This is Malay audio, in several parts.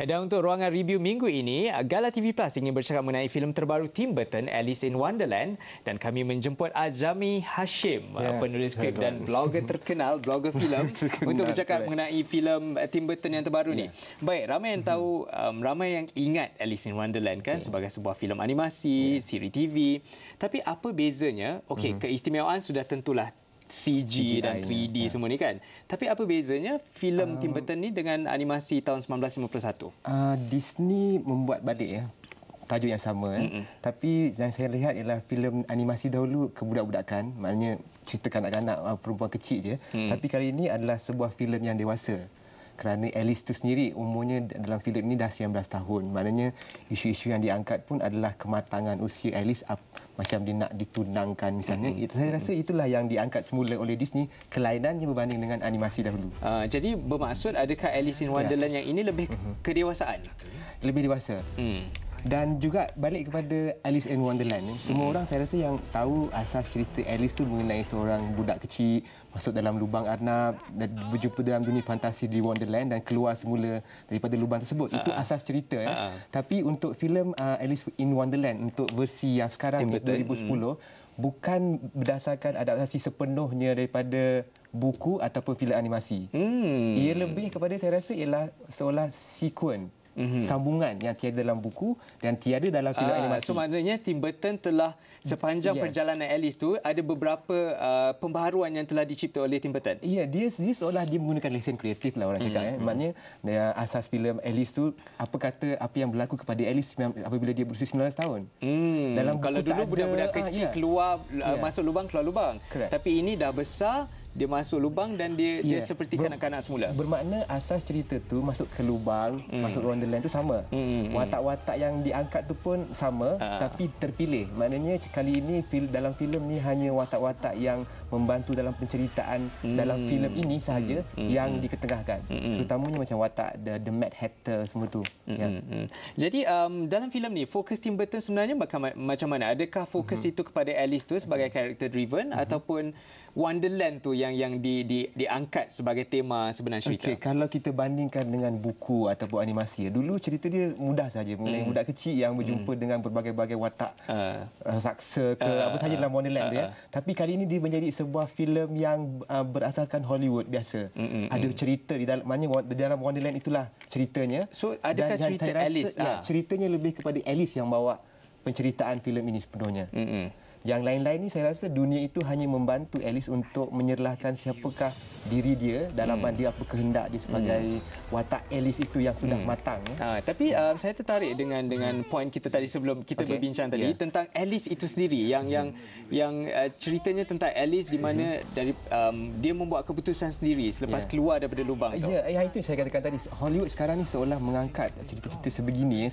Dan untuk ruangan review minggu ini, Gala TV Plus ingin bercakap mengenai filem terbaru Tim Burton, Alice in Wonderland, dan kami menjemput Azami Hashim, penulis skrip dan blogger terkenal, blogger filem untuk bercakap mengenai filem Tim Burton yang terbaru ni. Baik, ramai yang tahu, ramai yang ingat Alice in Wonderland kan sebagai sebuah filem animasi, siri TV. Tapi apa bezanya? Okey, keistimewaan sudah tentulah CG dan 3D semua ni kan. Tapi apa bezanya filem Tim Burton ni dengan animasi tahun 1951? Disney membuat balik tajuk yang sama. Tapi yang saya lihat ialah filem animasi dahulu kebudak-budakan, maknanya cerita kanak-kanak, perempuan kecil je. Tapi kali ini adalah sebuah filem yang dewasa. Kerana Alice tu sendiri umurnya dalam filem ini dah 19 tahun. Maknanya isu-isu yang diangkat pun adalah kematangan usia Alice macam dia nak ditunangkan misalnya. Saya rasa itulah yang diangkat semula oleh Disney, kelainannya berbanding dengan animasi dahulu. Jadi bermaksud adakah Alice in Wonderland yang ini lebih kedewasaan? Lebih dewasa. Dan juga balik kepada Alice in Wonderland, semua orang saya rasa yang tahu asas cerita Alice tu mengenai seorang budak kecil masuk dalam lubang arnab dan berjumpa dalam dunia fantasi di Wonderland dan keluar semula daripada lubang tersebut. Itu asas cerita. Tapi untuk filem Alice in Wonderland untuk versi yang sekarang 2010 bukan berdasarkan adaptasi sepenuhnya daripada buku ataupun filem animasi. Ia lebih kepada saya rasa ialah seolah sequel, sambungan yang tiada dalam buku dan tiada dalam filem animasi. So maknanya Tim Burton telah sepanjang perjalanan Alice tu ada beberapa pembaharuan yang telah dicipta oleh Tim Burton. Ya, dia seolah dia menggunakan lesen kreatif lah orang cakap. Maknanya asas filem Alice tu apa yang berlaku kepada Alice apabila dia berusia 19 tahun. Dalam buku kalau dulu budak-budak kecil keluar masuk lubang keluar lubang. Tapi ini dah besar, dia masuk lubang dan dia seperti kanak-kanak semula. Bermakna asas cerita tu masuk ke lubang, masuk Wonderland tu sama. Watak-watak yang diangkat tu pun sama, tapi terpilih. Maknanya kali ini dalam filem ni hanya watak-watak yang membantu dalam penceritaan dalam filem ini sahaja yang diketengahkan. Terutamanya macam watak the Mad Hatter semua tu. Jadi dalam filem ni fokus Tim Burton sebenarnya macam mana? Adakah fokus itu kepada Alice tu sebagai character driven ataupun Wonderland tu yang diangkat sebagai tema sebenar cerita? Kalau kita bandingkan dengan buku ataupun animasi, dulu cerita dia mudah saja mengenai budak kecil yang berjumpa dengan berbagai-bagai watak raksasa ke apa sahaja dalam Wonderland tu Tapi kali ini dia menjadi sebuah filem yang berasaskan Hollywood biasa. Ada cerita di dalam Wonderland itulah ceritanya. So adakah cerita Alice? Ceritanya lebih kepada Alice yang bawa penceritaan filem ini sepenuhnya. Yang lain-lain ni saya rasa dunia itu hanya membantu Alice untuk menyerlahkan siapakah diri dia, dalaman dia, apa kehendak dia sebagai watak Alice itu yang sudah matang. Tapi saya tertarik dengan poin kita tadi sebelum kita berbincang tadi tentang Alice itu sendiri yang ceritanya tentang Alice di mana dari dia membuat keputusan sendiri selepas keluar daripada lubang tu. Itu saya katakan tadi, Hollywood sekarang ni seolah mengangkat cerita-cerita sebegini.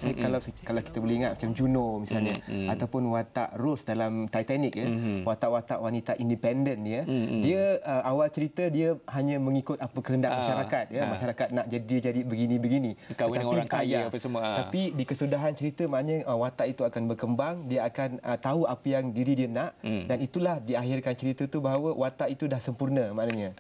Kalau kita boleh ingat macam Juno misalnya, ataupun watak Rose dalam Titanic watak-watak wanita independen dia awal cerita dia hanya mengikut apa kehendak masyarakat masyarakat nak jadi begini-begini, kahwin dengan orang kaya apa semua. Tapi di kesudahan cerita maknanya watak itu akan berkembang, dia akan tahu apa yang diri dia nak dan itulah di akhirkan cerita tu bahawa watak itu dah sempurna, maknanya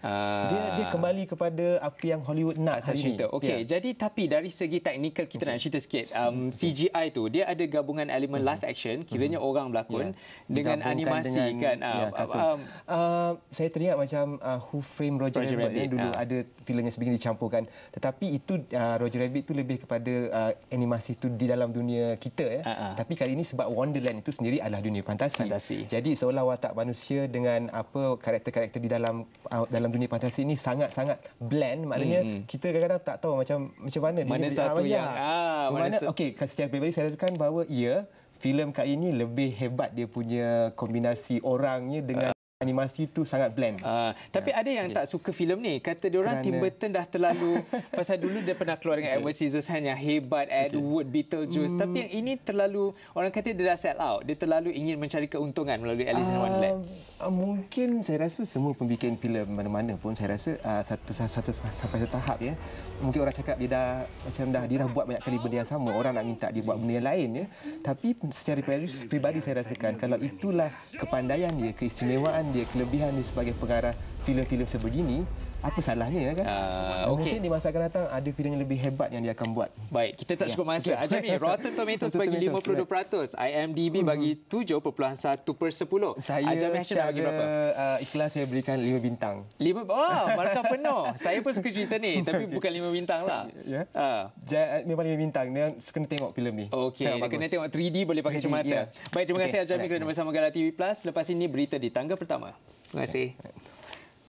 dia kembali kepada apa yang Hollywood nak hari ini. Okey, jadi tapi dari segi teknikal kita nak cerita sikit. CGI tu dia ada gabungan elemen live action, kiranya orang berlakon dengan animasi kan. Saya teringat macam Who Framed Roger Rabbit dulu ada filmnya sebegini dicampurkan. Tetapi itu Roger Rabbit itu lebih kepada animasi itu di dalam dunia kita Tapi kali ini sebab Wonderland itu sendiri adalah dunia fantasi. Jadi seolah watak manusia dengan apa karakter-karakter di dalam dunia fantasi ini sangat-sangat blend. Maknanya kita kadang-kadang tak tahu macam mana satu yang okey, secara peribadi saya katakan bahawa filem kali ini lebih hebat, dia punya kombinasi orangnya dengan animasi itu sangat blend. Tapi ada yang tak suka filem ni. Kata diorang Tim Burton dah terlalu pasal dulu dia pernah keluar dengan Edward Scissorhands yang hebat, Ed Wood, Beetlejuice. Tapi yang ini terlalu, orang kata dia dah sell out. Dia terlalu ingin mencari keuntungan melalui Alice in Wonderland. Mungkin saya rasa semua pembikin filem mana-mana pun saya rasa sampai satu tahap mungkin orang cakap dia dah buat banyak kali benda yang sama. Orang nak minta dia buat benda yang lain Tapi secara peribadi saya rasakan kalau itulah kepandaian dia, keistimewaan dia, kelebihan dia sebagai pengarah filem-filem sebegini, apa salahnya kan? Okey. Mungkin di masa akan datang ada filem yang lebih hebat yang dia akan buat. Baik, kita tak cukup masa. Ajami, Rotten Tomatoes bagi 52%, IMDb bagi 7.1/10. Saya Ajami Hashim nak bagi berapa? ikhlas saya berikan 5 bintang. 5. Markah penuh. Saya pun suka cerita ni, tapi bukan 5 bintang lah. Ya. Memang 5 bintang. Dia kena tengok filem ni. Okey, dia kena tengok 3D boleh pakai 3D, cermata. ya. Baik, terima kasih Ajami kerana bersama Gala TV Plus. Lepas ini berita di tangga pertama. Terima kasih.